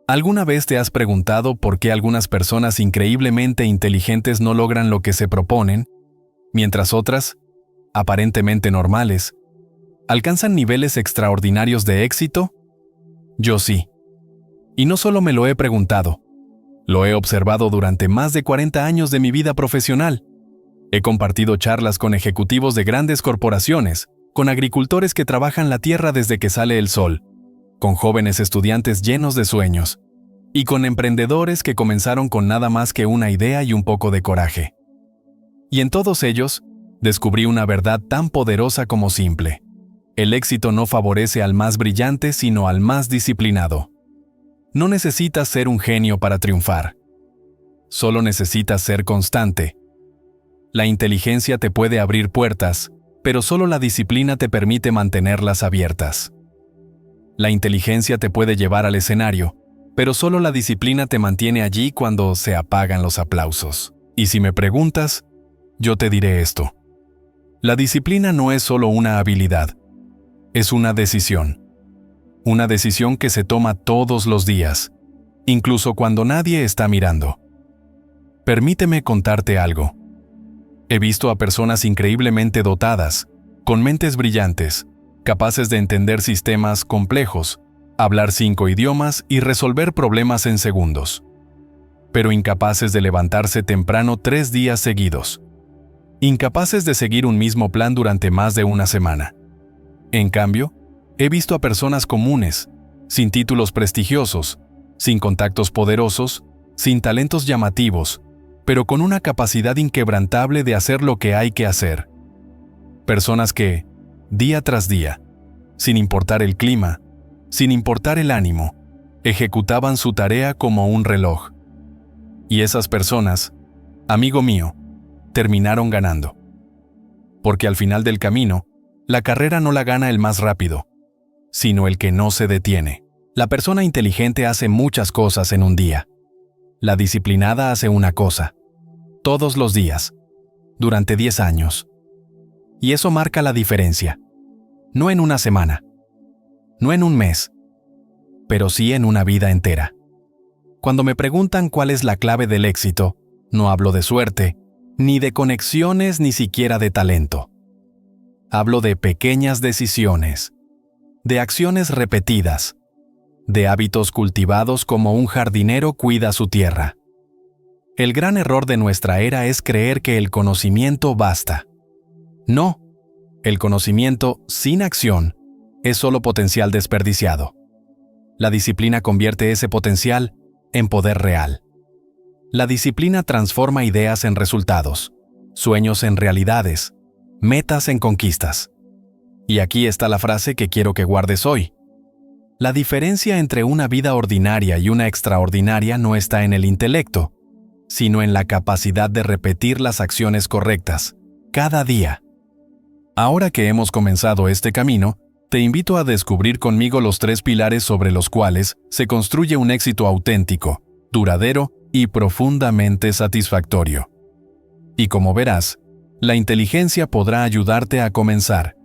¿Alguna vez te has preguntado por qué algunas personas increíblemente inteligentes no logran lo que se proponen, mientras otras, aparentemente normales, alcanzan niveles extraordinarios de éxito? Yo sí. Y no solo me lo he preguntado, lo he observado durante más de 40 años de mi vida profesional. He compartido charlas con ejecutivos de grandes corporaciones, con agricultores que trabajan la tierra desde que sale el sol, con jóvenes estudiantes llenos de sueños, y con emprendedores que comenzaron con nada más que una idea y un poco de coraje. Y en todos ellos, descubrí una verdad tan poderosa como simple. El éxito no favorece al más brillante, sino al más disciplinado. No necesitas ser un genio para triunfar. Solo necesitas ser constante. La inteligencia te puede abrir puertas, pero solo la disciplina te permite mantenerlas abiertas. La inteligencia te puede llevar al escenario, pero solo la disciplina te mantiene allí cuando se apagan los aplausos. Y si me preguntas, yo te diré esto. La disciplina no es solo una habilidad, es una decisión. Una decisión que se toma todos los días, incluso cuando nadie está mirando. Permíteme contarte algo. He visto a personas increíblemente dotadas, con mentes brillantes, capaces de entender sistemas complejos, hablar 5 idiomas y resolver problemas en segundos. Pero incapaces de levantarse temprano 3 días seguidos. Incapaces de seguir un mismo plan durante más de una semana. En cambio, he visto a personas comunes, sin títulos prestigiosos, sin contactos poderosos, sin talentos llamativos, pero con una capacidad inquebrantable de hacer lo que hay que hacer. Personas que, día tras día, sin importar el clima, sin importar el ánimo, ejecutaban su tarea como un reloj. Y esas personas, amigo mío, terminaron ganando. Porque al final del camino, la carrera no la gana el más rápido, sino el que no se detiene. La persona inteligente hace muchas cosas en un día. La disciplinada hace una cosa, todos los días, durante 10 años. Y eso marca la diferencia. No en una semana, no en un mes, pero sí en una vida entera. Cuando me preguntan cuál es la clave del éxito, no hablo de suerte, ni de conexiones, ni siquiera de talento. Hablo de pequeñas decisiones, de acciones repetidas, de hábitos cultivados como un jardinero cuida su tierra. El gran error de nuestra era es creer que el conocimiento basta. No, el conocimiento sin acción es solo potencial desperdiciado. La disciplina convierte ese potencial en poder real. La disciplina transforma ideas en resultados, sueños en realidades, metas en conquistas. Y aquí está la frase que quiero que guardes hoy. La diferencia entre una vida ordinaria y una extraordinaria no está en el intelecto, sino en la capacidad de repetir las acciones correctas, cada día. Ahora que hemos comenzado este camino, te invito a descubrir conmigo los 3 pilares sobre los cuales se construye un éxito auténtico, duradero y profundamente satisfactorio. Y como verás, la inteligencia podrá ayudarte a comenzar,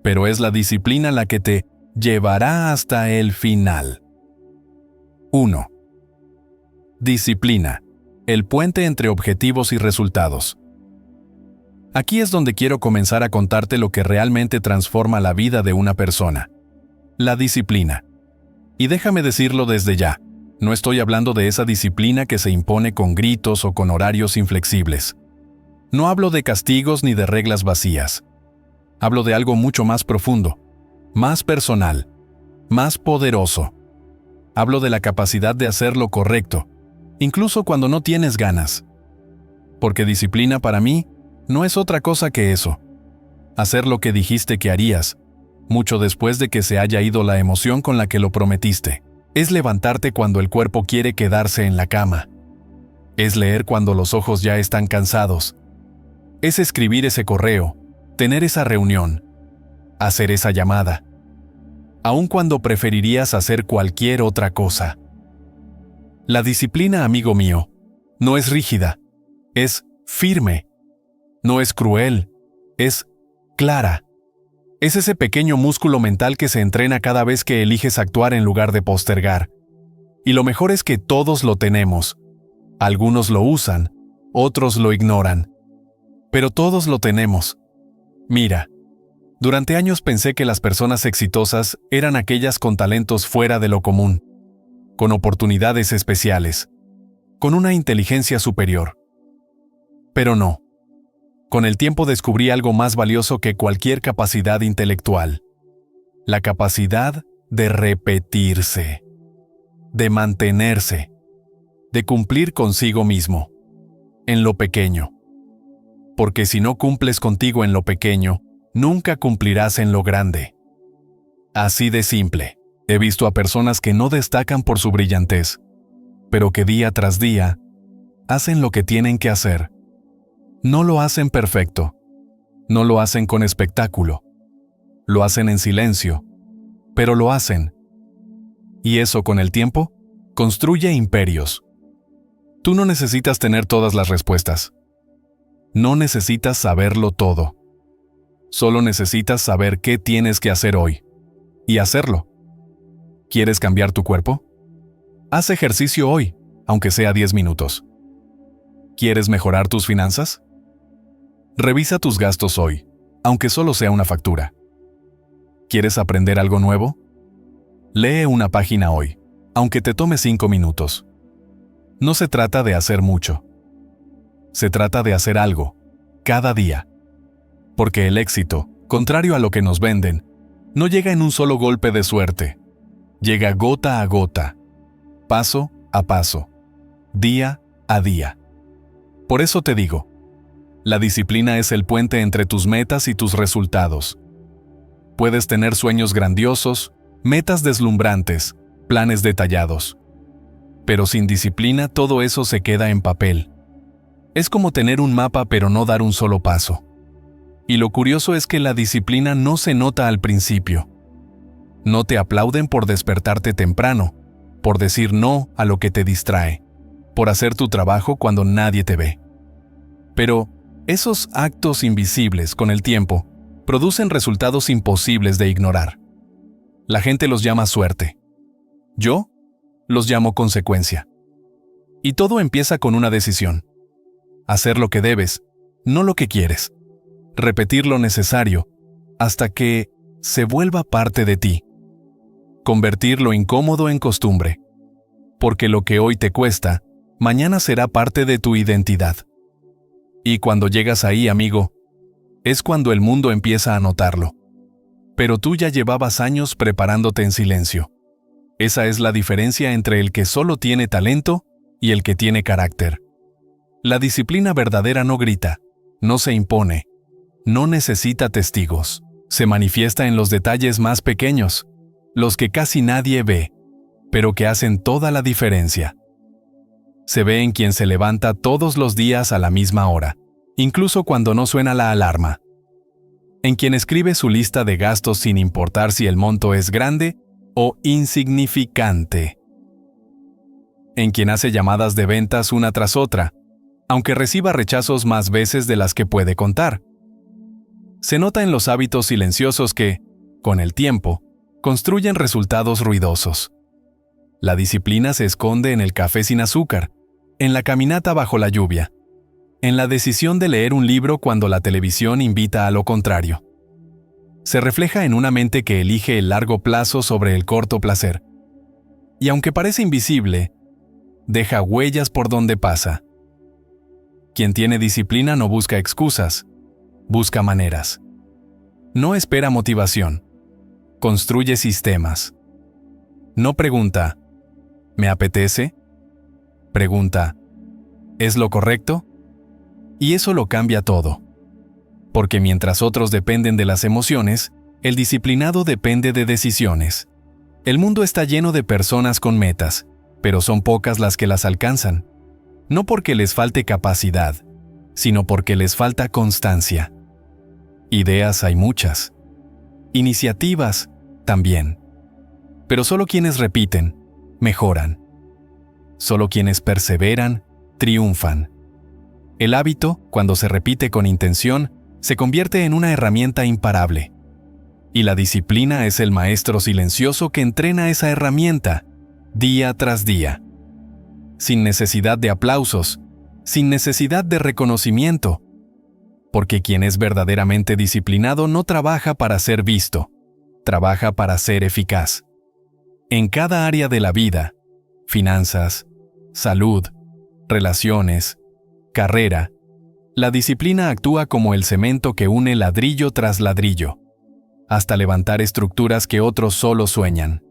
pero es la disciplina la que te llevará hasta el final. 1. Disciplina, el puente entre objetivos y resultados. Aquí es donde quiero comenzar a contarte lo que realmente transforma la vida de una persona. La disciplina. Y déjame decirlo desde ya, no estoy hablando de esa disciplina que se impone con gritos o con horarios inflexibles. No hablo de castigos ni de reglas vacías. Hablo de algo mucho más profundo, más personal, más poderoso. Hablo de la capacidad de hacer lo correcto, incluso cuando no tienes ganas. Porque disciplina para mí no es otra cosa que eso. Hacer lo que dijiste que harías, mucho después de que se haya ido la emoción con la que lo prometiste. Es levantarte cuando el cuerpo quiere quedarse en la cama. Es leer cuando los ojos ya están cansados. Es escribir ese correo, tener esa reunión, hacer esa llamada, aun cuando preferirías hacer cualquier otra cosa. La disciplina, amigo mío, no es rígida, es firme. No es cruel, es clara. Es ese pequeño músculo mental que se entrena cada vez que eliges actuar en lugar de postergar. Y lo mejor es que todos lo tenemos. Algunos lo usan, otros lo ignoran. Pero todos lo tenemos. Mira, durante años pensé que las personas exitosas eran aquellas con talentos fuera de lo común, con oportunidades especiales, con una inteligencia superior. Pero no. Con el tiempo descubrí algo más valioso que cualquier capacidad intelectual: la capacidad de repetirse, de mantenerse, de cumplir consigo mismo, en lo pequeño. Porque si no cumples contigo en lo pequeño, nunca cumplirás en lo grande. Así de simple. He visto a personas que no destacan por su brillantez, pero que día tras día hacen lo que tienen que hacer. No lo hacen perfecto, no lo hacen con espectáculo, lo hacen en silencio, pero lo hacen. Y eso, con el tiempo, construye imperios. Tú no necesitas tener todas las respuestas. No necesitas saberlo todo. Solo necesitas saber qué tienes que hacer hoy, y hacerlo. ¿Quieres cambiar tu cuerpo? Haz ejercicio hoy, aunque sea 10 minutos. ¿Quieres mejorar tus finanzas? Revisa tus gastos hoy, aunque solo sea una factura. ¿Quieres aprender algo nuevo? Lee una página hoy, aunque te tome 5 minutos. No se trata de hacer mucho. Se trata de hacer algo, cada día. Porque el éxito, contrario a lo que nos venden, no llega en un solo golpe de suerte. Llega gota a gota, paso a paso, día a día. Por eso te digo, la disciplina es el puente entre tus metas y tus resultados. Puedes tener sueños grandiosos, metas deslumbrantes, planes detallados. Pero sin disciplina todo eso se queda en papel. Es como tener un mapa pero no dar un solo paso. Y lo curioso es que la disciplina no se nota al principio. No te aplauden por despertarte temprano, por decir no a lo que te distrae, por hacer tu trabajo cuando nadie te ve. Pero esos actos invisibles, con el tiempo, producen resultados imposibles de ignorar. La gente los llama suerte. Yo los llamo consecuencia. Y todo empieza con una decisión. Hacer lo que debes, no lo que quieres. Repetir lo necesario hasta que se vuelva parte de ti. Convertir lo incómodo en costumbre. Porque lo que hoy te cuesta, mañana será parte de tu identidad. Y cuando llegas ahí, amigo, es cuando el mundo empieza a notarlo. Pero tú ya llevabas años preparándote en silencio. Esa es la diferencia entre el que solo tiene talento y el que tiene carácter. La disciplina verdadera no grita, no se impone, no necesita testigos. Se manifiesta en los detalles más pequeños, los que casi nadie ve, pero que hacen toda la diferencia. Se ve en quien se levanta todos los días a la misma hora, incluso cuando no suena la alarma. En quien escribe su lista de gastos sin importar si el monto es grande o insignificante. En quien hace llamadas de ventas una tras otra, aunque reciba rechazos más veces de las que puede contar. Se nota en los hábitos silenciosos que, con el tiempo, construyen resultados ruidosos. La disciplina se esconde en el café sin azúcar, en la caminata bajo la lluvia, en la decisión de leer un libro cuando la televisión invita a lo contrario. Se refleja en una mente que elige el largo plazo sobre el corto placer. Y aunque parece invisible, deja huellas por donde pasa. Quien tiene disciplina no busca excusas, busca maneras. No espera motivación, construye sistemas. No pregunta, ¿me apetece? Pregunta, ¿es lo correcto? Y eso lo cambia todo. Porque mientras otros dependen de las emociones, el disciplinado depende de decisiones. El mundo está lleno de personas con metas, pero son pocas las que las alcanzan. No porque les falte capacidad, sino porque les falta constancia. Ideas hay muchas. Iniciativas también. Pero solo quienes repiten, mejoran. Solo quienes perseveran, triunfan. El hábito, cuando se repite con intención, se convierte en una herramienta imparable. Y la disciplina es el maestro silencioso que entrena esa herramienta día tras día. Sin necesidad de aplausos, sin necesidad de reconocimiento. Porque quien es verdaderamente disciplinado no trabaja para ser visto, trabaja para ser eficaz. En cada área de la vida, finanzas, salud, relaciones, carrera, la disciplina actúa como el cemento que une ladrillo tras ladrillo, hasta levantar estructuras que otros solo sueñan.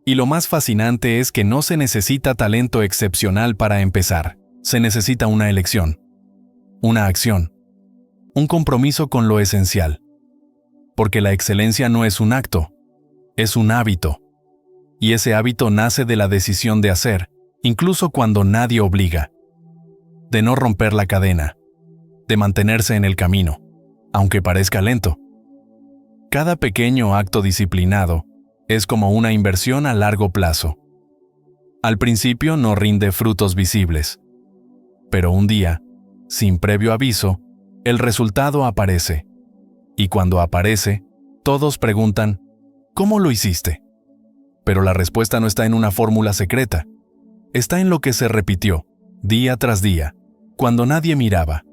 Y lo más fascinante es que no se necesita talento excepcional para empezar, se necesita una elección, una acción, un compromiso con lo esencial. Porque la excelencia no es un acto, es un hábito. Y ese hábito nace de la decisión de hacer, incluso cuando nadie obliga. De no romper la cadena, de mantenerse en el camino, aunque parezca lento. Cada pequeño acto disciplinado es como una inversión a largo plazo. Al principio no rinde frutos visibles, pero un día, sin previo aviso, el resultado aparece. Y cuando aparece, todos preguntan, ¿cómo lo hiciste? Pero la respuesta no está en una fórmula secreta. Está en lo que se repitió, día tras día, cuando nadie miraba.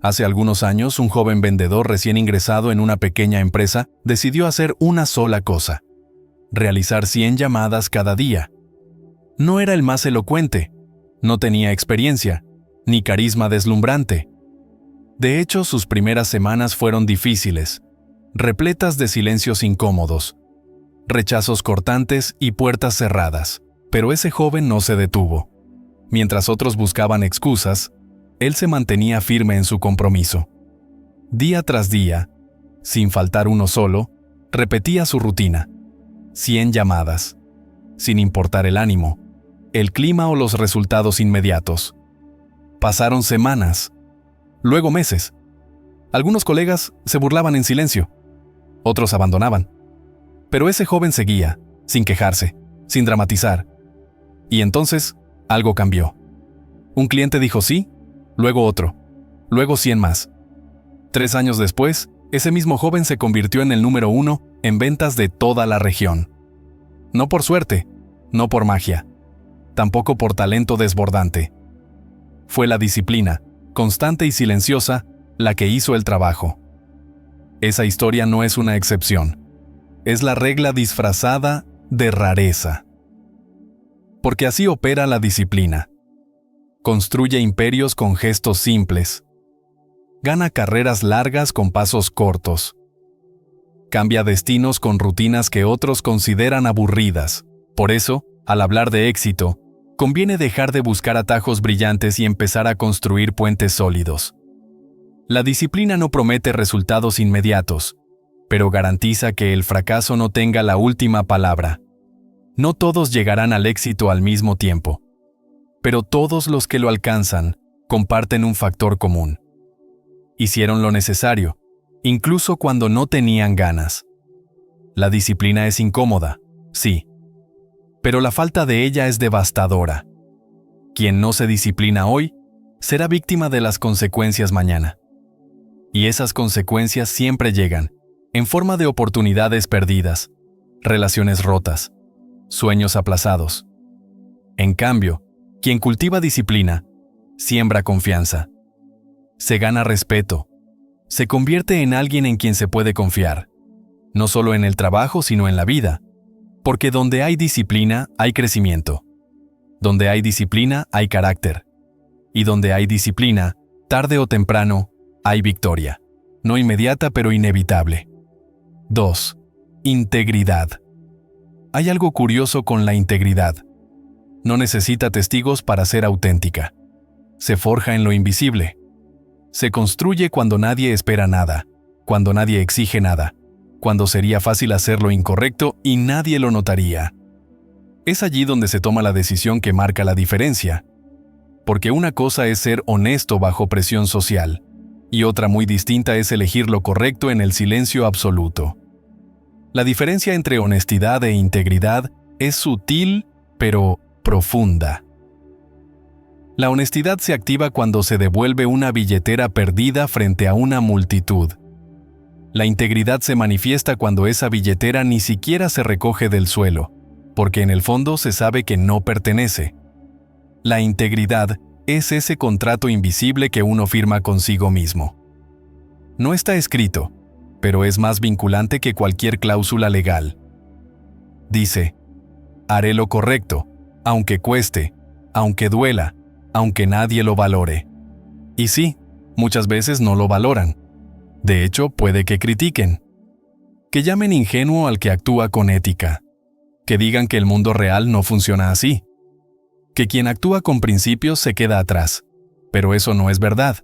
Hace algunos años, un joven vendedor recién ingresado en una pequeña empresa decidió hacer una sola cosa: realizar 100 llamadas cada día. No era el más elocuente, no tenía experiencia, ni carisma deslumbrante. De hecho, sus primeras semanas fueron difíciles, repletas de silencios incómodos, rechazos cortantes y puertas cerradas. Pero ese joven no se detuvo. Mientras otros buscaban excusas, él se mantenía firme en su compromiso. Día tras día, sin faltar uno solo, repetía su rutina. 100 llamadas, sin importar el ánimo, el clima o los resultados inmediatos. Pasaron semanas, luego meses. Algunos colegas se burlaban en silencio, otros abandonaban. Pero ese joven seguía, sin quejarse, sin dramatizar. Y entonces, algo cambió. Un cliente dijo sí, luego otro, luego 100 más. 3 años después, ese mismo joven se convirtió en el número 1 en ventas de toda la región. No por suerte, no por magia, tampoco por talento desbordante. Fue la disciplina, constante y silenciosa, la que hizo el trabajo. Esa historia no es una excepción. Es la regla disfrazada de rareza. Porque así opera la disciplina. Construye imperios con gestos simples. Gana carreras largas con pasos cortos. Cambia destinos con rutinas que otros consideran aburridas. Por eso, al hablar de éxito, conviene dejar de buscar atajos brillantes y empezar a construir puentes sólidos. La disciplina no promete resultados inmediatos, pero garantiza que el fracaso no tenga la última palabra. No todos llegarán al éxito al mismo tiempo, pero todos los que lo alcanzan comparten un factor común. Hicieron lo necesario, incluso cuando no tenían ganas. La disciplina es incómoda, sí, pero la falta de ella es devastadora. Quien no se disciplina hoy, será víctima de las consecuencias mañana. Y esas consecuencias siempre llegan, en forma de oportunidades perdidas, relaciones rotas, sueños aplazados. En cambio, quien cultiva disciplina, siembra confianza. Se gana respeto. Se convierte en alguien en quien se puede confiar. No solo en el trabajo, sino en la vida. Porque donde hay disciplina, hay crecimiento. Donde hay disciplina, hay carácter. Y donde hay disciplina, tarde o temprano, hay victoria. No inmediata, pero inevitable. 2. Integridad. Hay algo curioso con la integridad. No necesita testigos para ser auténtica. Se forja en lo invisible. Se construye cuando nadie espera nada, cuando nadie exige nada, cuando sería fácil hacer lo incorrecto y nadie lo notaría. Es allí donde se toma la decisión que marca la diferencia. Porque una cosa es ser honesto bajo presión social, y otra muy distinta es elegir lo correcto en el silencio absoluto. La diferencia entre honestidad e integridad es sutil, pero profunda. La honestidad se activa cuando se devuelve una billetera perdida frente a una multitud. La integridad se manifiesta cuando esa billetera ni siquiera se recoge del suelo, porque en el fondo se sabe que no pertenece. La integridad es ese contrato invisible que uno firma consigo mismo. No está escrito, pero es más vinculante que cualquier cláusula legal. Dice, haré lo correcto, aunque cueste, aunque duela, aunque nadie lo valore. Y sí, muchas veces no lo valoran. De hecho, puede que critiquen. Que llamen ingenuo al que actúa con ética. Que digan que el mundo real no funciona así. Que quien actúa con principios se queda atrás. Pero eso no es verdad.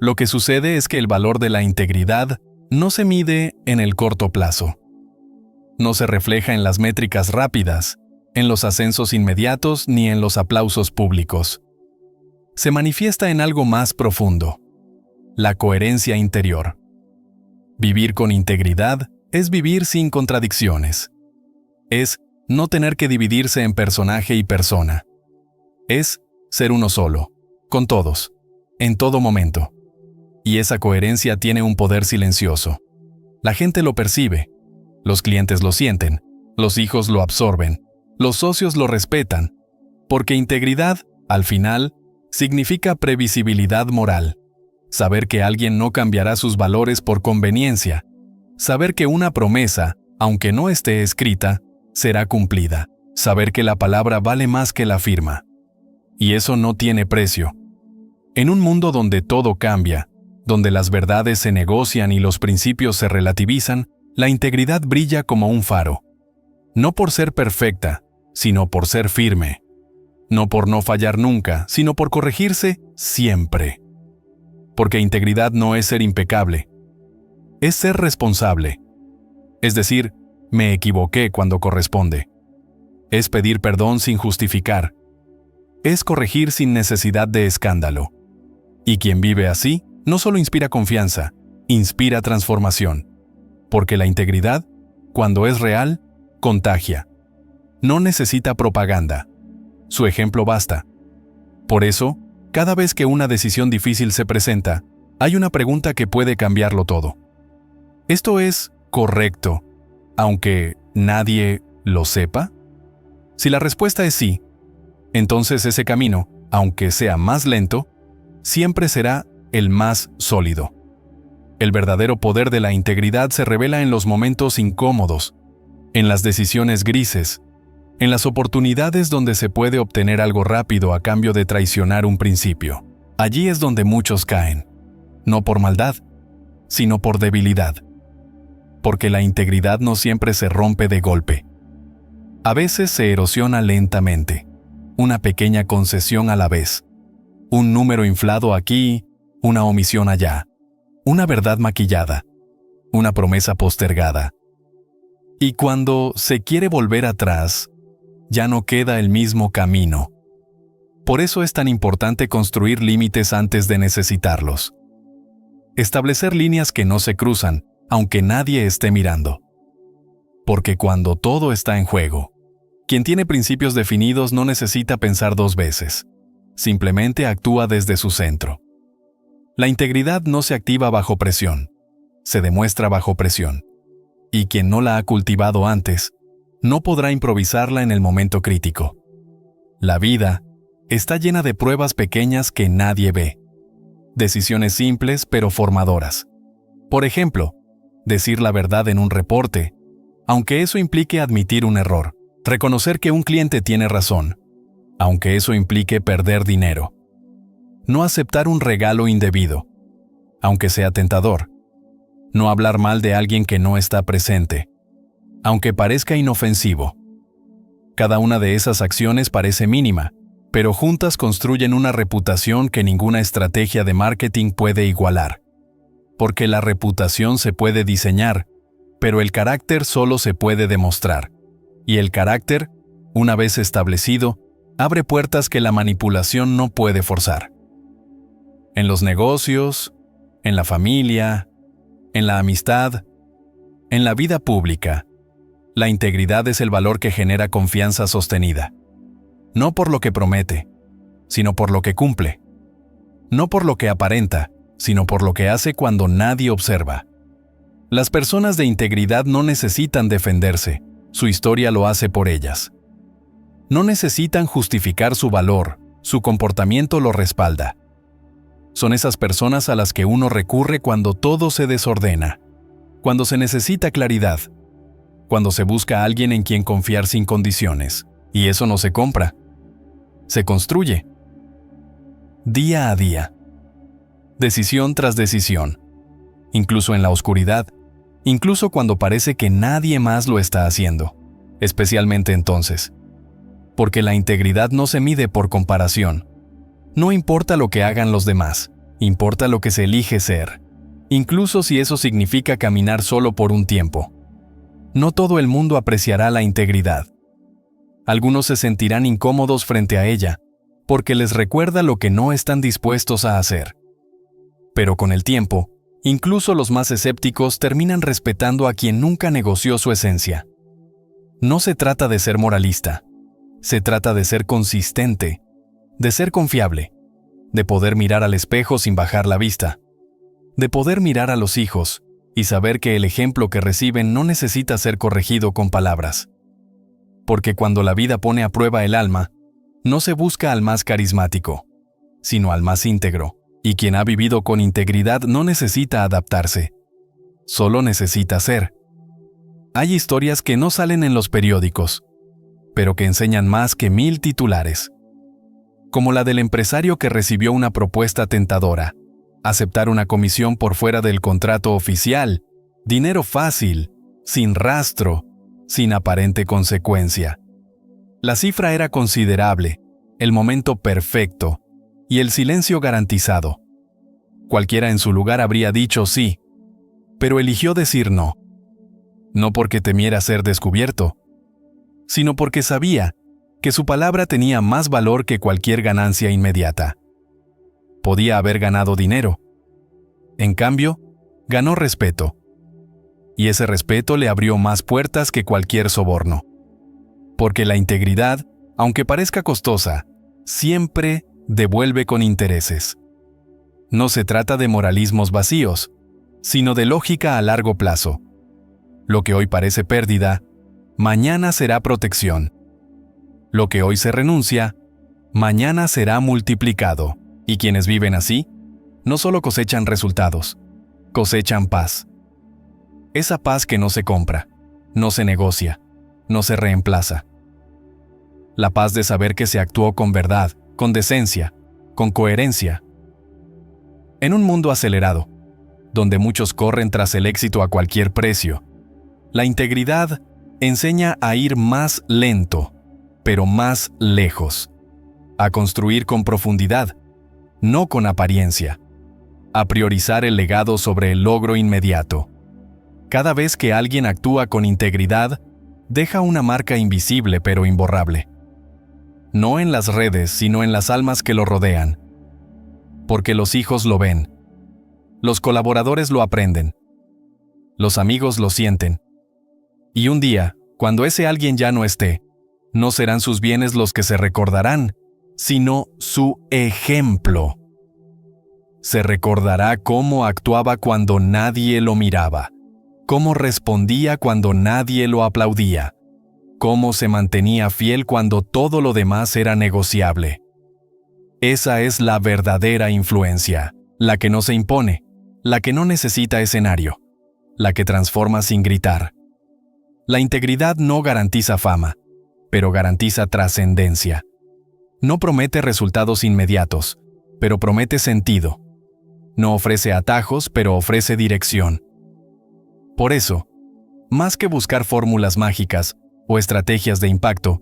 Lo que sucede es que el valor de la integridad no se mide en el corto plazo. No se refleja en las métricas rápidas, en los ascensos inmediatos ni en los aplausos públicos. Se manifiesta en algo más profundo, la coherencia interior. Vivir con integridad es vivir sin contradicciones. Es no tener que dividirse en personaje y persona. Es ser uno solo, con todos, en todo momento. Y esa coherencia tiene un poder silencioso. La gente lo percibe, los clientes lo sienten, los hijos lo absorben, los socios lo respetan, porque integridad, al final, significa previsibilidad moral. Saber que alguien no cambiará sus valores por conveniencia. Saber que una promesa, aunque no esté escrita, será cumplida. Saber que la palabra vale más que la firma. Y eso no tiene precio. En un mundo donde todo cambia, donde las verdades se negocian y los principios se relativizan, la integridad brilla como un faro. No por ser perfecta, sino por ser firme. No por no fallar nunca, sino por corregirse siempre. Porque integridad no es ser impecable, es ser responsable. Es decir, me equivoqué cuando corresponde. Es pedir perdón sin justificar. Es corregir sin necesidad de escándalo. Y quien vive así, no solo inspira confianza, inspira transformación. Porque la integridad, cuando es real, contagia. No necesita propaganda. Su ejemplo basta. Por eso, cada vez que una decisión difícil se presenta, hay una pregunta que puede cambiarlo todo. ¿Esto es correcto, aunque nadie lo sepa? Si la respuesta es sí, entonces ese camino, aunque sea más lento, siempre será el más sólido. El verdadero poder de la integridad se revela en los momentos incómodos, en las decisiones grises, en las oportunidades donde se puede obtener algo rápido a cambio de traicionar un principio. Allí es donde muchos caen, no por maldad, sino por debilidad. Porque la integridad no siempre se rompe de golpe. A veces se erosiona lentamente, una pequeña concesión a la vez, un número inflado aquí, una omisión allá, una verdad maquillada, una promesa postergada. Y cuando se quiere volver atrás, ya no queda el mismo camino. Por eso es tan importante construir límites antes de necesitarlos. Establecer líneas que no se cruzan, aunque nadie esté mirando. Porque cuando todo está en juego, quien tiene principios definidos no necesita pensar dos veces. Simplemente actúa desde su centro. La integridad no se activa bajo presión, se demuestra bajo presión. Y quien no la ha cultivado antes, no podrá improvisarla en el momento crítico. La vida está llena de pruebas pequeñas que nadie ve. Decisiones simples pero formadoras. Por ejemplo, decir la verdad en un reporte, aunque eso implique admitir un error. Reconocer que un cliente tiene razón, aunque eso implique perder dinero. No aceptar un regalo indebido, aunque sea tentador. No hablar mal de alguien que no está presente, aunque parezca inofensivo. Cada una de esas acciones parece mínima, pero juntas construyen una reputación que ninguna estrategia de marketing puede igualar. Porque la reputación se puede diseñar, pero el carácter solo se puede demostrar. Y el carácter, una vez establecido, abre puertas que la manipulación no puede forzar. En los negocios, en la familia, en la amistad, en la vida pública, la integridad es el valor que genera confianza sostenida. No por lo que promete, sino por lo que cumple. No por lo que aparenta, sino por lo que hace cuando nadie observa. Las personas de integridad no necesitan defenderse, su historia lo hace por ellas. No necesitan justificar su valor, su comportamiento lo respalda. Son esas personas a las que uno recurre cuando todo se desordena, cuando se necesita claridad, cuando se busca a alguien en quien confiar sin condiciones. Y eso no se compra, se construye. Día a día. Decisión tras decisión. Incluso en la oscuridad, incluso cuando parece que nadie más lo está haciendo. Especialmente entonces. Porque la integridad no se mide por comparación. No importa lo que hagan los demás, importa lo que se elige ser, incluso si eso significa caminar solo por un tiempo. No todo el mundo apreciará la integridad. Algunos se sentirán incómodos frente a ella, porque les recuerda lo que no están dispuestos a hacer. Pero con el tiempo, incluso los más escépticos terminan respetando a quien nunca negoció su esencia. No se trata de ser moralista, se trata de ser consistente, de ser confiable, de poder mirar al espejo sin bajar la vista, de poder mirar a los hijos y saber que el ejemplo que reciben no necesita ser corregido con palabras. Porque cuando la vida pone a prueba el alma, no se busca al más carismático, sino al más íntegro, y quien ha vivido con integridad no necesita adaptarse, solo necesita ser. Hay historias que no salen en los periódicos, pero que enseñan más que 1000 titulares. Como la del empresario que recibió una propuesta tentadora, aceptar una comisión por fuera del contrato oficial, dinero fácil, sin rastro, sin aparente consecuencia. La cifra era considerable, el momento perfecto y el silencio garantizado. Cualquiera en su lugar habría dicho sí, pero eligió decir no. No porque temiera ser descubierto, sino porque sabía que su palabra tenía más valor que cualquier ganancia inmediata. Podía haber ganado dinero. En cambio, ganó respeto. Y ese respeto le abrió más puertas que cualquier soborno. Porque la integridad, aunque parezca costosa, siempre devuelve con intereses. No se trata de moralismos vacíos, sino de lógica a largo plazo. Lo que hoy parece pérdida, mañana será protección. Lo que hoy se renuncia, mañana será multiplicado. Y quienes viven así, no solo cosechan resultados, cosechan paz. Esa paz que no se compra, no se negocia, no se reemplaza. La paz de saber que se actuó con verdad, con decencia, con coherencia. En un mundo acelerado, donde muchos corren tras el éxito a cualquier precio, la integridad enseña a ir más lento, pero más lejos, a construir con profundidad, no con apariencia, a priorizar el legado sobre el logro inmediato. Cada vez que alguien actúa con integridad, deja una marca invisible pero imborrable. No en las redes, sino en las almas que lo rodean. Porque los hijos lo ven, los colaboradores lo aprenden, los amigos lo sienten. Y un día, cuando ese alguien ya no esté, no serán sus bienes los que se recordarán, sino su ejemplo. Se recordará cómo actuaba cuando nadie lo miraba, cómo respondía cuando nadie lo aplaudía, cómo se mantenía fiel cuando todo lo demás era negociable. Esa es la verdadera influencia, la que no se impone, la que no necesita escenario, la que transforma sin gritar. La integridad no garantiza fama, pero garantiza trascendencia. No promete resultados inmediatos, pero promete sentido. No ofrece atajos, pero ofrece dirección. Por eso, más que buscar fórmulas mágicas o estrategias de impacto,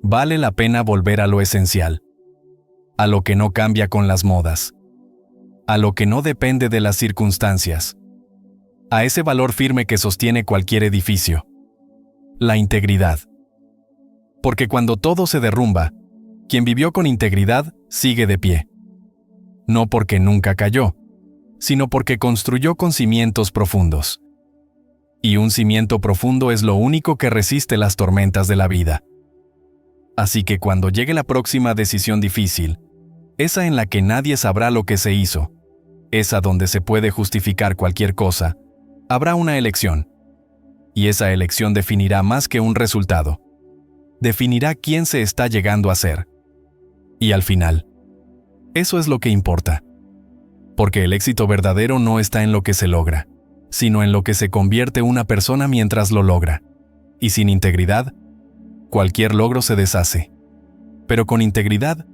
vale la pena volver a lo esencial, a lo que no cambia con las modas, a lo que no depende de las circunstancias, a ese valor firme que sostiene cualquier edificio, la integridad. Porque cuando todo se derrumba, quien vivió con integridad sigue de pie. No porque nunca cayó, sino porque construyó con cimientos profundos. Y un cimiento profundo es lo único que resiste las tormentas de la vida. Así que cuando llegue la próxima decisión difícil, esa en la que nadie sabrá lo que se hizo, esa donde se puede justificar cualquier cosa, habrá una elección. Y esa elección definirá más que un resultado. definirá quién se está llegando a ser. Y al final, eso es lo que importa. Porque el éxito verdadero no está en lo que se logra, sino en lo que se convierte una persona mientras lo logra. Y sin integridad, cualquier logro se deshace. Pero con integridad,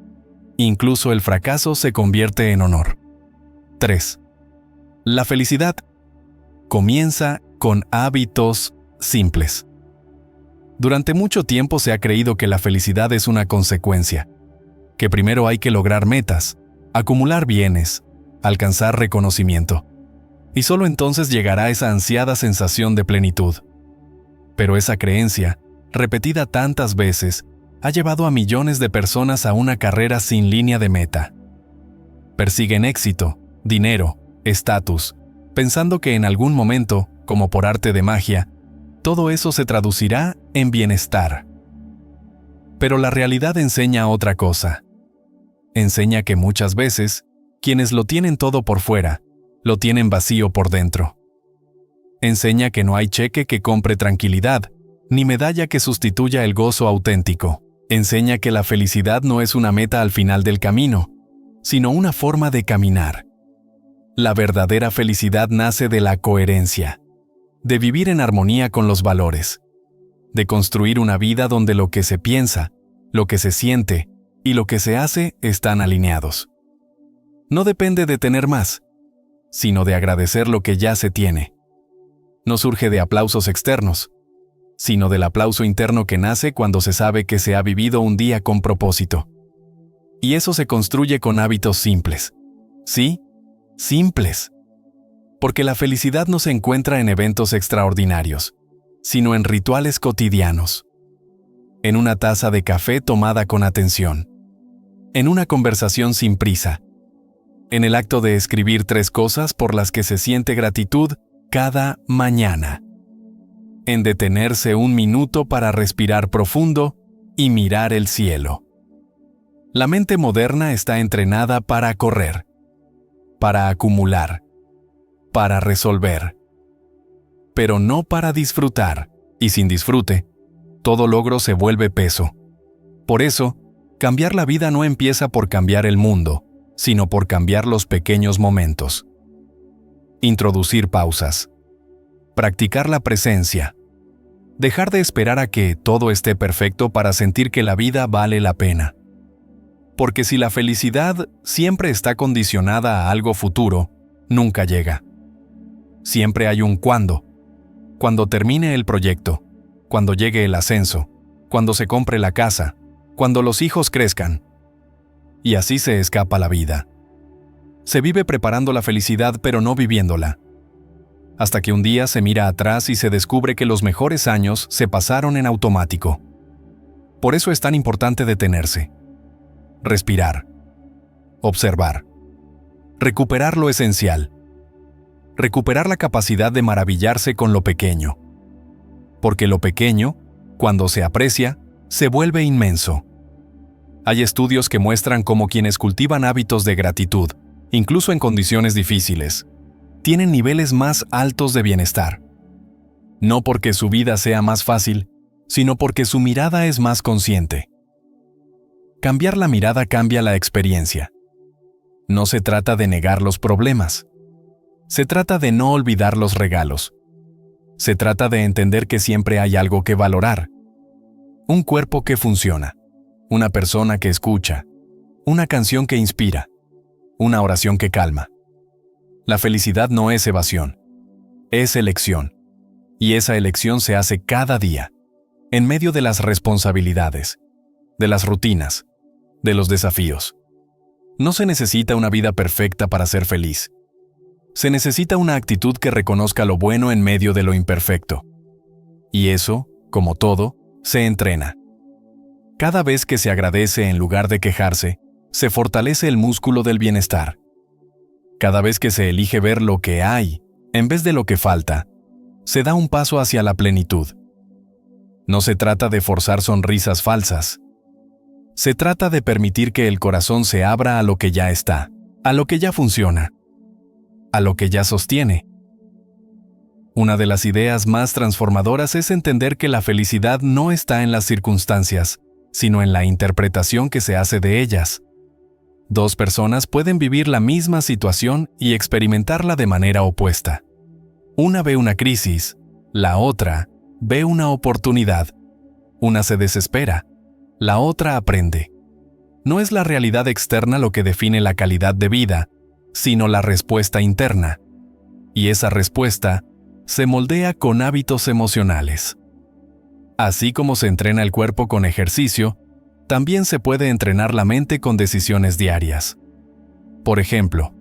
incluso el fracaso se convierte en honor. 3. La felicidad comienza con hábitos simples. Durante mucho tiempo se ha creído que la felicidad es una consecuencia, que primero hay que lograr metas, acumular bienes, alcanzar reconocimiento, y solo entonces llegará esa ansiada sensación de plenitud. Pero esa creencia, repetida tantas veces, ha llevado a millones de personas a una carrera sin línea de meta. Persiguen éxito, dinero, estatus, pensando que en algún momento, como por arte de magia, todo eso se traducirá en bienestar. Pero la realidad enseña otra cosa. Enseña que muchas veces, quienes lo tienen todo por fuera, lo tienen vacío por dentro. Enseña que no hay cheque que compre tranquilidad, ni medalla que sustituya el gozo auténtico. Enseña que la felicidad no es una meta al final del camino, sino una forma de caminar. La verdadera felicidad nace de la coherencia, de vivir en armonía con los valores, de construir una vida donde lo que se piensa, lo que se siente y lo que se hace están alineados. No depende de tener más, sino de agradecer lo que ya se tiene. No surge de aplausos externos, sino del aplauso interno que nace cuando se sabe que se ha vivido un día con propósito. Y eso se construye con hábitos simples. Sí, simples. Porque la felicidad no se encuentra en eventos extraordinarios, sino en rituales cotidianos. En una taza de café tomada con atención. En una conversación sin prisa. En el acto de escribir 3 cosas por las que se siente gratitud cada mañana. En detenerse un minuto para respirar profundo y mirar el cielo. La mente moderna está entrenada para correr, para acumular, para resolver, pero no para disfrutar, y sin disfrute, todo logro se vuelve peso. Por eso, cambiar la vida no empieza por cambiar el mundo, sino por cambiar los pequeños momentos. Introducir pausas. Practicar la presencia. Dejar de esperar a que todo esté perfecto para sentir que la vida vale la pena. Porque si la felicidad siempre está condicionada a algo futuro, nunca llega. Siempre hay un cuándo. Cuando termine el proyecto, cuando llegue el ascenso, cuando se compre la casa, cuando los hijos crezcan. Y así se escapa la vida. Se vive preparando la felicidad pero no viviéndola. Hasta que un día se mira atrás y se descubre que los mejores años se pasaron en automático. Por eso es tan importante detenerse. Respirar. Observar. Recuperar lo esencial. Recuperar la capacidad de maravillarse con lo pequeño. Porque lo pequeño, cuando se aprecia, se vuelve inmenso. Hay estudios que muestran cómo quienes cultivan hábitos de gratitud, incluso en condiciones difíciles, tienen niveles más altos de bienestar. No porque su vida sea más fácil, sino porque su mirada es más consciente. Cambiar la mirada cambia la experiencia. No se trata de negar los problemas. Se trata de no olvidar los regalos. Se trata de entender que siempre hay algo que valorar. Un cuerpo que funciona. Una persona que escucha. Una canción que inspira. Una oración que calma. La felicidad no es evasión. Es elección. Y esa elección se hace cada día, en medio de las responsabilidades, de las rutinas, de los desafíos. No se necesita una vida perfecta para ser feliz. Se necesita una actitud que reconozca lo bueno en medio de lo imperfecto. Y eso, como todo, se entrena. Cada vez que se agradece en lugar de quejarse, se fortalece el músculo del bienestar. Cada vez que se elige ver lo que hay, en vez de lo que falta, se da un paso hacia la plenitud. No se trata de forzar sonrisas falsas. Se trata de permitir que el corazón se abra a lo que ya está, a lo que ya funciona, a lo que ya sostiene. Una de las ideas más transformadoras es entender que la felicidad no está en las circunstancias, sino en la interpretación que se hace de ellas. Dos personas pueden vivir la misma situación y experimentarla de manera opuesta. Una ve una crisis, la otra ve una oportunidad. Una se desespera, la otra aprende. No es la realidad externa lo que define la calidad de vida, sino la respuesta interna. Y esa respuesta se moldea con hábitos emocionales. Así como se entrena el cuerpo con ejercicio, también se puede entrenar la mente con decisiones diarias. Por ejemplo,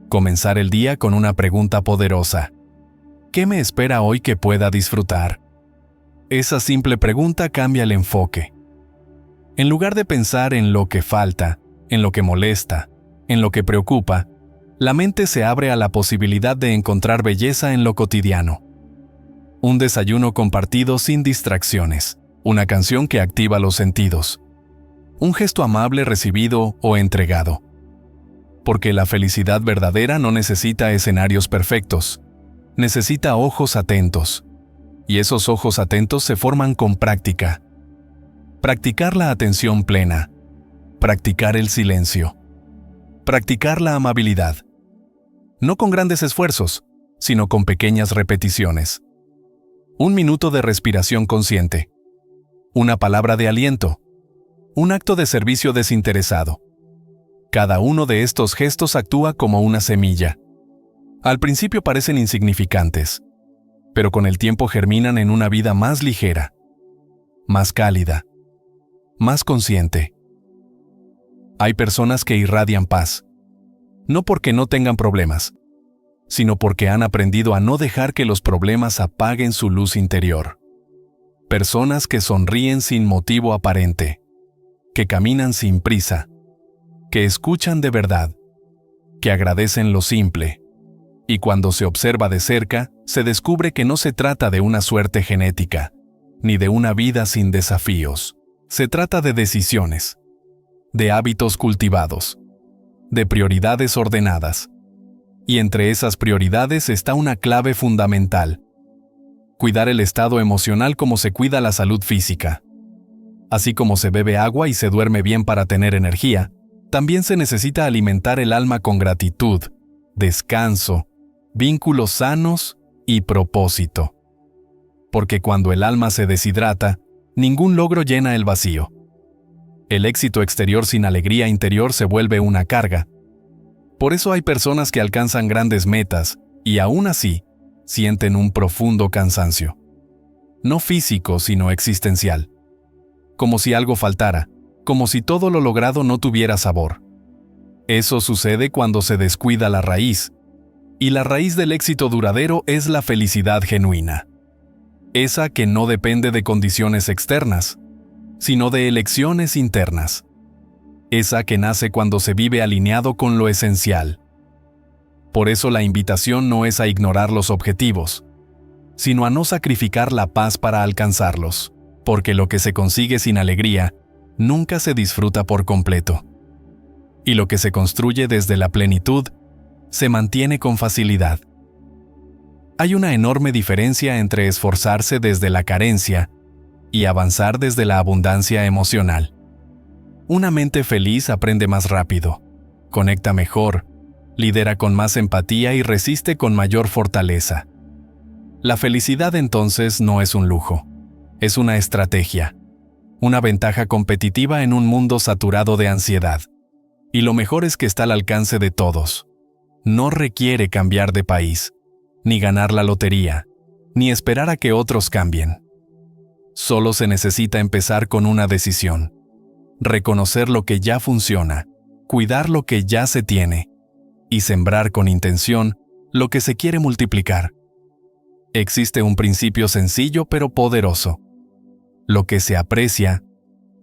comenzar el día con una pregunta poderosa. ¿Qué me espera hoy que pueda disfrutar? Esa simple pregunta cambia el enfoque. En lugar de pensar en lo que falta, en lo que molesta, en lo que preocupa, la mente se abre a la posibilidad de encontrar belleza en lo cotidiano. Un desayuno compartido sin distracciones, una canción que activa los sentidos, un gesto amable recibido o entregado. Porque la felicidad verdadera no necesita escenarios perfectos, necesita ojos atentos. Y esos ojos atentos se forman con práctica. Practicar la atención plena, practicar el silencio, practicar la amabilidad. No con grandes esfuerzos, sino con pequeñas repeticiones. Un minuto de respiración consciente, una palabra de aliento, un acto de servicio desinteresado. Cada uno de estos gestos actúa como una semilla. Al principio parecen insignificantes, pero con el tiempo germinan en una vida más ligera, más cálida, más consciente. Hay personas que irradian paz, no porque no tengan problemas, sino porque han aprendido a no dejar que los problemas apaguen su luz interior. Personas que sonríen sin motivo aparente, que caminan sin prisa, que escuchan de verdad, que agradecen lo simple, y cuando se observa de cerca, se descubre que no se trata de una suerte genética, ni de una vida sin desafíos. Se trata de decisiones, de hábitos cultivados, de prioridades ordenadas. Y entre esas prioridades está una clave fundamental: cuidar el estado emocional como se cuida la salud física. Así como se bebe agua y se duerme bien para tener energía, también se necesita alimentar el alma con gratitud, descanso, vínculos sanos y propósito. Porque cuando el alma se deshidrata, ningún logro llena el vacío. El éxito exterior sin alegría interior se vuelve una carga. Por eso hay personas que alcanzan grandes metas y aún así sienten un profundo cansancio. No físico, sino existencial. Como si algo faltara, como si todo lo logrado no tuviera sabor. Eso sucede cuando se descuida la raíz. Y la raíz del éxito duradero es la felicidad genuina. Esa que no depende de condiciones externas, sino de elecciones internas. Esa que nace cuando se vive alineado con lo esencial. Por eso la invitación no es a ignorar los objetivos, sino a no sacrificar la paz para alcanzarlos, porque lo que se consigue sin alegría nunca se disfruta por completo. Y lo que se construye desde la plenitud se mantiene con facilidad. Hay una enorme diferencia entre esforzarse desde la carencia y avanzar desde la abundancia emocional. Una mente feliz aprende más rápido, conecta mejor, lidera con más empatía y resiste con mayor fortaleza. La felicidad entonces no es un lujo, es una estrategia, una ventaja competitiva en un mundo saturado de ansiedad. Y lo mejor es que está al alcance de todos. No requiere cambiar de país, ni ganar la lotería, ni esperar a que otros cambien. Solo se necesita empezar con una decisión: reconocer lo que ya funciona, cuidar lo que ya se tiene, y sembrar con intención lo que se quiere multiplicar. Existe un principio sencillo pero poderoso: lo que se aprecia,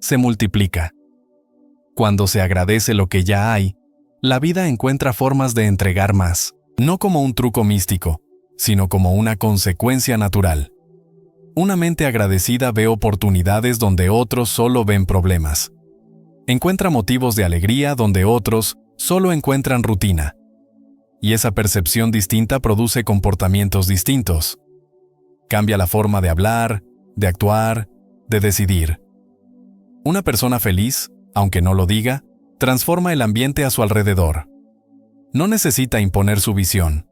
se multiplica. Cuando se agradece lo que ya hay, la vida encuentra formas de entregar más, no como un truco místico, sino como una consecuencia natural. Una mente agradecida ve oportunidades donde otros solo ven problemas. Encuentra motivos de alegría donde otros solo encuentran rutina. Y esa percepción distinta produce comportamientos distintos. Cambia la forma de hablar, de actuar, de decidir. Una persona feliz, aunque no lo diga, transforma el ambiente a su alrededor. No necesita imponer su visión.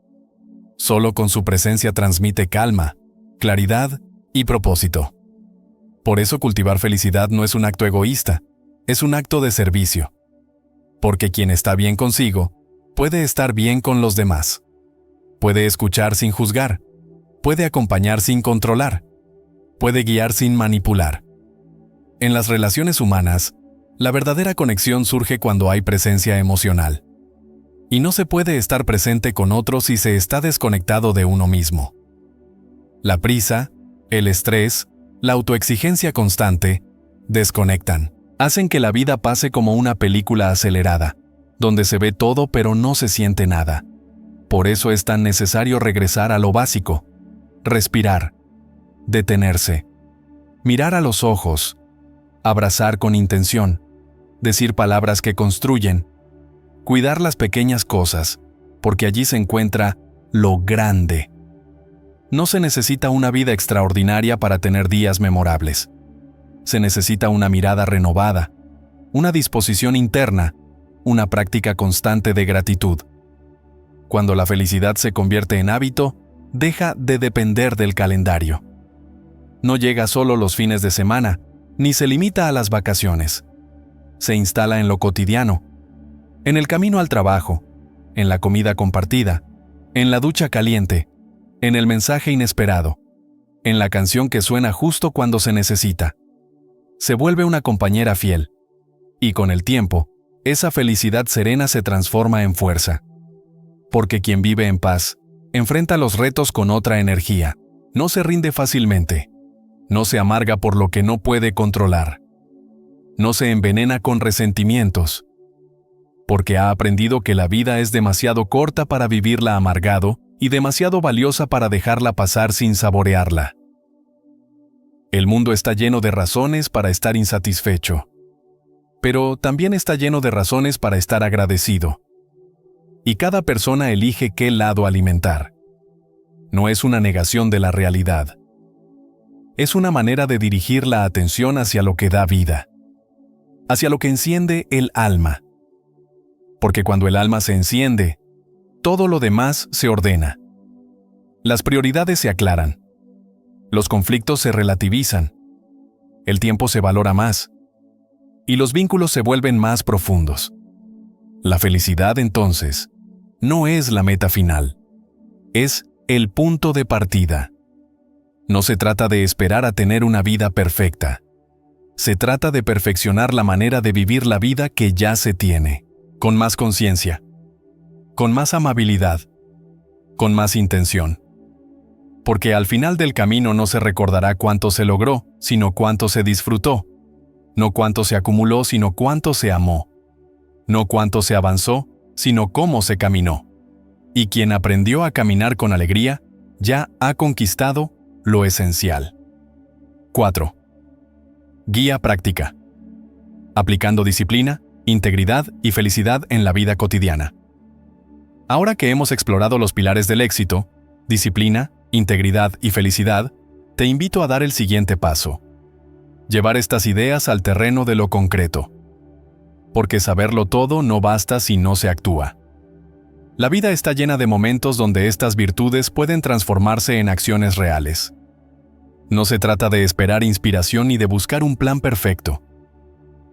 Solo con su presencia transmite calma, claridad y propósito. Por eso cultivar felicidad no es un acto egoísta, es un acto de servicio. Porque quien está bien consigo, puede estar bien con los demás. Puede escuchar sin juzgar, puede acompañar sin controlar, puede guiar sin manipular. En las relaciones humanas, la verdadera conexión surge cuando hay presencia emocional. Y no se puede estar presente con otros si se está desconectado de uno mismo. La prisa, el estrés, la autoexigencia constante, desconectan. Hacen que la vida pase como una película acelerada, donde se ve todo pero no se siente nada. Por eso es tan necesario regresar a lo básico: respirar, detenerse, mirar a los ojos, abrazar con intención, decir palabras que construyen, cuidar las pequeñas cosas, porque allí se encuentra lo grande. No se necesita una vida extraordinaria para tener días memorables. Se necesita una mirada renovada, una disposición interna, una práctica constante de gratitud. Cuando la felicidad se convierte en hábito, deja de depender del calendario. No llega solo los fines de semana, ni se limita a las vacaciones. Se instala en lo cotidiano, en el camino al trabajo, en la comida compartida, en la ducha caliente, en el mensaje inesperado, en la canción que suena justo cuando se necesita. Se vuelve una compañera fiel, y con el tiempo, esa felicidad serena se transforma en fuerza. Porque quien vive en paz, enfrenta los retos con otra energía, no se rinde fácilmente, no se amarga por lo que no puede controlar, no se envenena con resentimientos, porque ha aprendido que la vida es demasiado corta para vivirla amargado y demasiado valiosa para dejarla pasar sin saborearla. El mundo está lleno de razones para estar insatisfecho, pero también está lleno de razones para estar agradecido. Y cada persona elige qué lado alimentar. No es una negación de la realidad. Es una manera de dirigir la atención hacia lo que da vida, hacia lo que enciende el alma. Porque cuando el alma se enciende, todo lo demás se ordena. Las prioridades se aclaran. Los conflictos se relativizan. El tiempo se valora más. Y los vínculos se vuelven más profundos. La felicidad, entonces, no es la meta final. Es el punto de partida. No se trata de esperar a tener una vida perfecta. Se trata de perfeccionar la manera de vivir la vida que ya se tiene, con más conciencia, con más amabilidad, con más intención. Porque al final del camino no se recordará cuánto se logró, sino cuánto se disfrutó. No cuánto se acumuló, sino cuánto se amó. No cuánto se avanzó, sino cómo se caminó. Y quien aprendió a caminar con alegría, ya ha conquistado lo esencial. 4. Guía práctica. Aplicando disciplina, integridad y felicidad en la vida cotidiana. Ahora que hemos explorado los pilares del éxito, disciplina, integridad y felicidad, te invito a dar el siguiente paso. Llevar estas ideas al terreno de lo concreto. Porque saberlo todo no basta si no se actúa. La vida está llena de momentos donde estas virtudes pueden transformarse en acciones reales. No se trata de esperar inspiración ni de buscar un plan perfecto.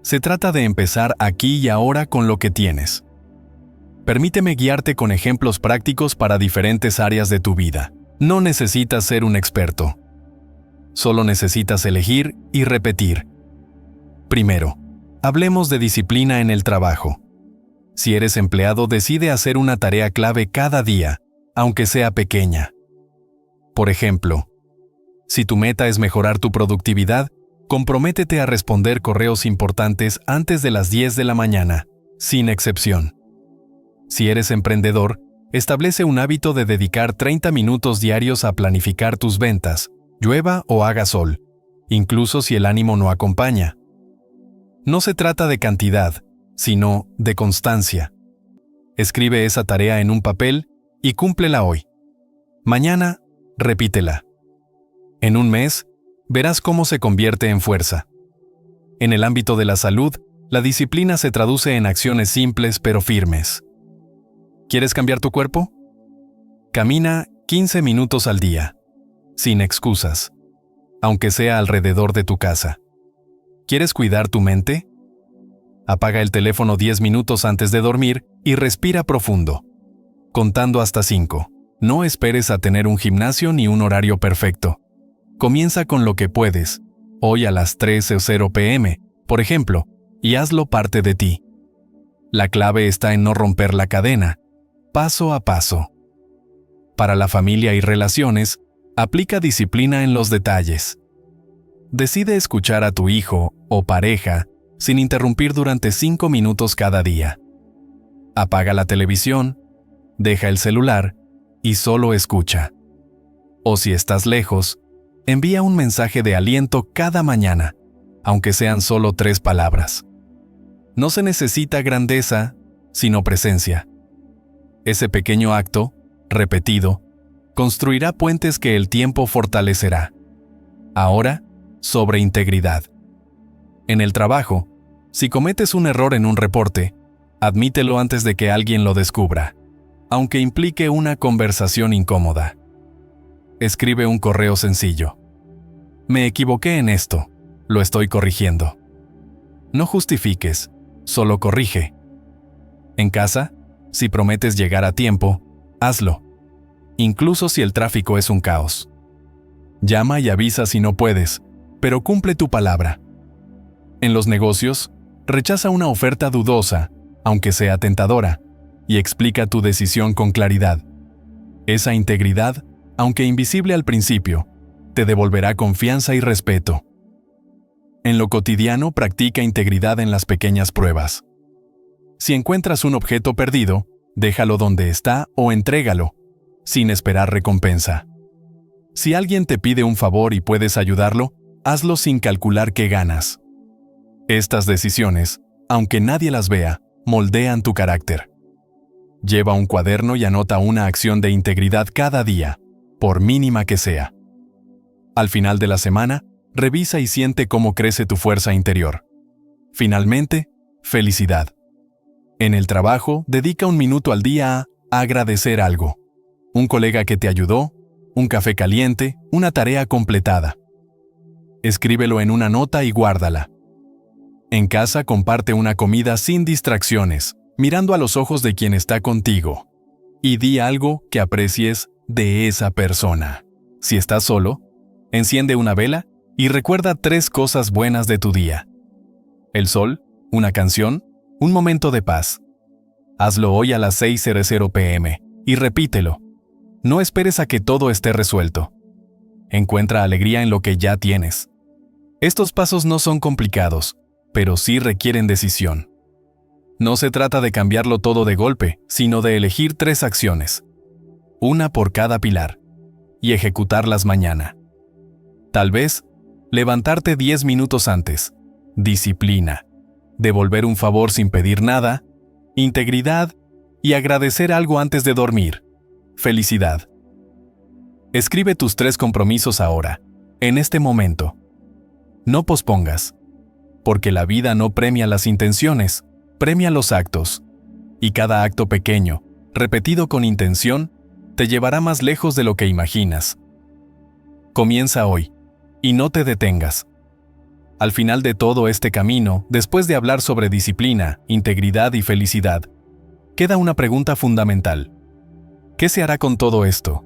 Se trata de empezar aquí y ahora con lo que tienes. Permíteme guiarte con ejemplos prácticos para diferentes áreas de tu vida. No necesitas ser un experto. Solo necesitas elegir y repetir. Primero, hablemos de disciplina en el trabajo. Si eres empleado, decide hacer una tarea clave cada día, aunque sea pequeña. Por ejemplo, si tu meta es mejorar tu productividad, comprométete a responder correos importantes antes de las 10 de la mañana, sin excepción. Si eres emprendedor, establece un hábito de dedicar 30 minutos diarios a planificar tus ventas, llueva o haga sol, incluso si el ánimo no acompaña. No se trata de cantidad, sino de constancia. Escribe esa tarea en un papel y cúmplela hoy. Mañana, repítela. En un mes, verás cómo se convierte en fuerza. En el ámbito de la salud, la disciplina se traduce en acciones simples pero firmes. ¿Quieres cambiar tu cuerpo? Camina 15 minutos al día, sin excusas, aunque sea alrededor de tu casa. ¿Quieres cuidar tu mente? Apaga el teléfono 10 minutos antes de dormir y respira profundo, contando hasta 5. No esperes a tener un gimnasio ni un horario perfecto. Comienza con lo que puedes, hoy a las 13:00 p.m., por ejemplo, y hazlo parte de ti. La clave está en no romper la cadena, paso a paso. Para la familia y relaciones, aplica disciplina en los detalles. Decide escuchar a tu hijo o pareja sin interrumpir durante 5 minutos cada día. Apaga la televisión, deja el celular y solo escucha. O si estás lejos, envía un mensaje de aliento cada mañana, aunque sean solo 3 palabras. No se necesita grandeza, sino presencia. Ese pequeño acto, repetido, construirá puentes que el tiempo fortalecerá. Ahora, sobre integridad. En el trabajo, si cometes un error en un reporte, admítelo antes de que alguien lo descubra, aunque implique una conversación incómoda. Escribe un correo sencillo. Me equivoqué en esto, lo estoy corrigiendo. No justifiques, solo corrige. En casa, si prometes llegar a tiempo, hazlo, incluso si el tráfico es un caos. Llama y avisa si no puedes, pero cumple tu palabra. En los negocios, rechaza una oferta dudosa, aunque sea tentadora, y explica tu decisión con claridad. Esa integridad, aunque invisible al principio, te devolverá confianza y respeto. En lo cotidiano, practica integridad en las pequeñas pruebas. Si encuentras un objeto perdido, déjalo donde está o entrégalo, sin esperar recompensa. Si alguien te pide un favor y puedes ayudarlo, hazlo sin calcular qué ganas. Estas decisiones, aunque nadie las vea, moldean tu carácter. Lleva un cuaderno y anota una acción de integridad cada día, por mínima que sea. Al final de la semana, revisa y siente cómo crece tu fuerza interior. Finalmente, felicidad. En el trabajo, dedica un minuto al día a agradecer algo. Un colega que te ayudó, un café caliente, una tarea completada. Escríbelo en una nota y guárdala. En casa, comparte una comida sin distracciones, mirando a los ojos de quien está contigo. Y di algo que aprecies de esa persona. Si estás solo, enciende una vela y recuerda 3 cosas buenas de tu día. El sol, una canción, un momento de paz. Hazlo hoy a las 6:00 p.m. y repítelo. No esperes a que todo esté resuelto. Encuentra alegría en lo que ya tienes. Estos pasos no son complicados, pero sí requieren decisión. No se trata de cambiarlo todo de golpe, sino de elegir 3 acciones. Una por cada pilar. Y ejecutarlas mañana. Tal vez, levantarte 10 minutos antes. Disciplina. Devolver un favor sin pedir nada. Integridad. Y agradecer algo antes de dormir. Felicidad. Escribe tus 3 compromisos ahora, en este momento. No pospongas. Porque la vida no premia las intenciones, premia los actos. Y cada acto pequeño, repetido con intención, te llevará más lejos de lo que imaginas. Comienza hoy, y no te detengas. Al final de todo este camino, después de hablar sobre disciplina, integridad y felicidad, queda una pregunta fundamental. ¿Qué se hará con todo esto?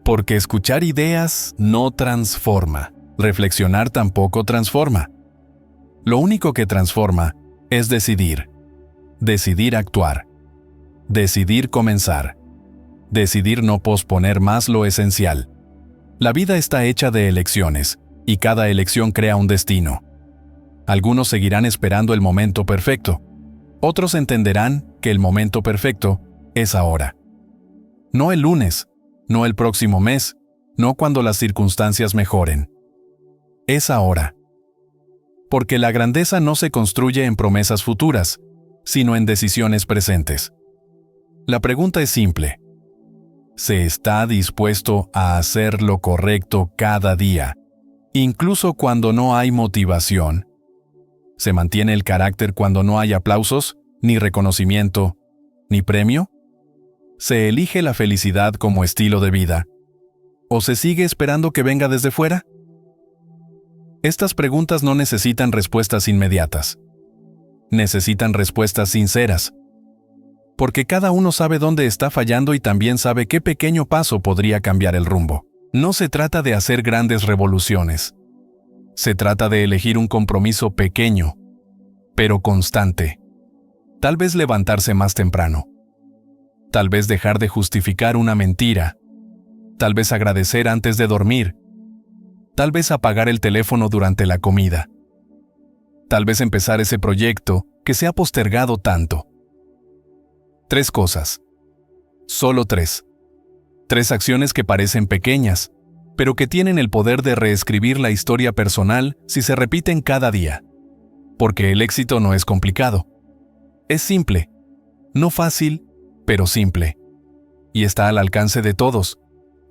Porque escuchar ideas no transforma, reflexionar tampoco transforma. Lo único que transforma es decidir. Decidir actuar. Decidir comenzar. Decidir no posponer más lo esencial. La vida está hecha de elecciones, y cada elección crea un destino. Algunos seguirán esperando el momento perfecto. Otros entenderán que el momento perfecto es ahora. No el lunes, no el próximo mes, no cuando las circunstancias mejoren. Es ahora. Porque la grandeza no se construye en promesas futuras, sino en decisiones presentes. La pregunta es simple. Se está dispuesto a hacer lo correcto cada día, incluso cuando no hay motivación. ¿Se mantiene el carácter cuando no hay aplausos, ni reconocimiento, ni premio? ¿Se elige la felicidad como estilo de vida? ¿O se sigue esperando que venga desde fuera? Estas preguntas no necesitan respuestas inmediatas. Necesitan respuestas sinceras. Porque cada uno sabe dónde está fallando y también sabe qué pequeño paso podría cambiar el rumbo. No se trata de hacer grandes revoluciones. Se trata de elegir un compromiso pequeño, pero constante. Tal vez levantarse más temprano. Tal vez dejar de justificar una mentira. Tal vez agradecer antes de dormir. Tal vez apagar el teléfono durante la comida. Tal vez empezar ese proyecto que se ha postergado tanto. 3 cosas. Solo 3. 3 acciones que parecen pequeñas, pero que tienen el poder de reescribir la historia personal si se repiten cada día. Porque el éxito no es complicado. Es simple. No fácil, pero simple. Y está al alcance de todos,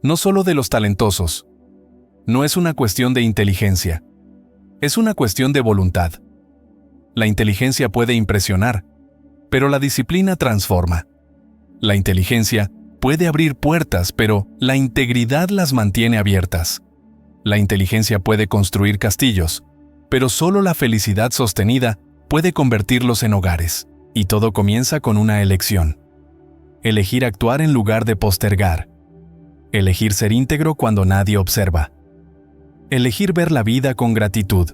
no solo de los talentosos. No es una cuestión de inteligencia. Es una cuestión de voluntad. La inteligencia puede impresionar, pero la disciplina transforma. La inteligencia puede abrir puertas, pero la integridad las mantiene abiertas. La inteligencia puede construir castillos, pero solo la felicidad sostenida puede convertirlos en hogares. Y todo comienza con una elección. Elegir actuar en lugar de postergar. Elegir ser íntegro cuando nadie observa. Elegir ver la vida con gratitud,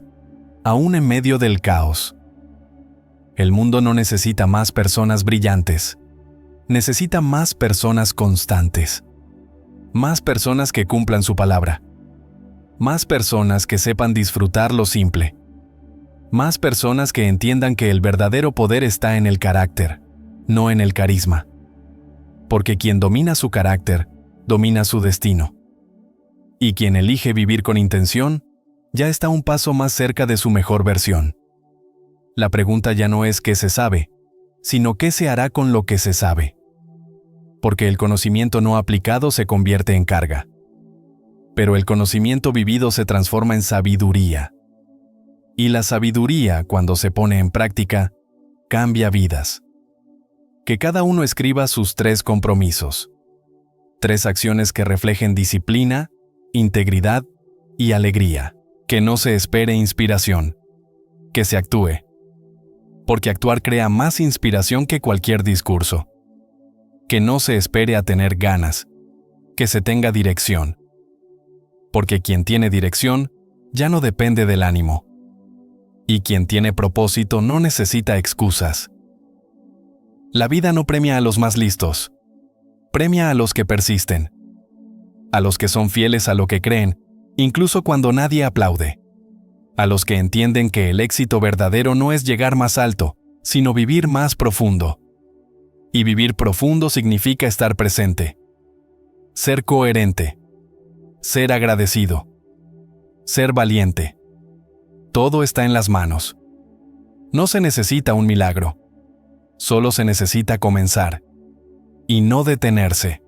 aún en medio del caos. El mundo no necesita más personas brillantes. Necesita más personas constantes. Más personas que cumplan su palabra. Más personas que sepan disfrutar lo simple. Más personas que entiendan que el verdadero poder está en el carácter, no en el carisma. Porque quien domina su carácter, domina su destino. Y quien elige vivir con intención, ya está un paso más cerca de su mejor versión. La pregunta ya no es qué se sabe, sino qué se hará con lo que se sabe. Porque el conocimiento no aplicado se convierte en carga. Pero el conocimiento vivido se transforma en sabiduría. Y la sabiduría, cuando se pone en práctica, cambia vidas. Que cada uno escriba sus 3 compromisos. 3 acciones que reflejen disciplina, integridad y alegría. Que no se espere inspiración. Que se actúe. Porque actuar crea más inspiración que cualquier discurso. Que no se espere a tener ganas. Que se tenga dirección. Porque quien tiene dirección ya no depende del ánimo. Y quien tiene propósito no necesita excusas. La vida no premia a los más listos. Premia a los que persisten. A los que son fieles a lo que creen, incluso cuando nadie aplaude. A los que entienden que el éxito verdadero no es llegar más alto, sino vivir más profundo. Y vivir profundo significa estar presente. Ser coherente. Ser agradecido. Ser valiente. Todo está en las manos. No se necesita un milagro. Solo se necesita comenzar. Y no detenerse.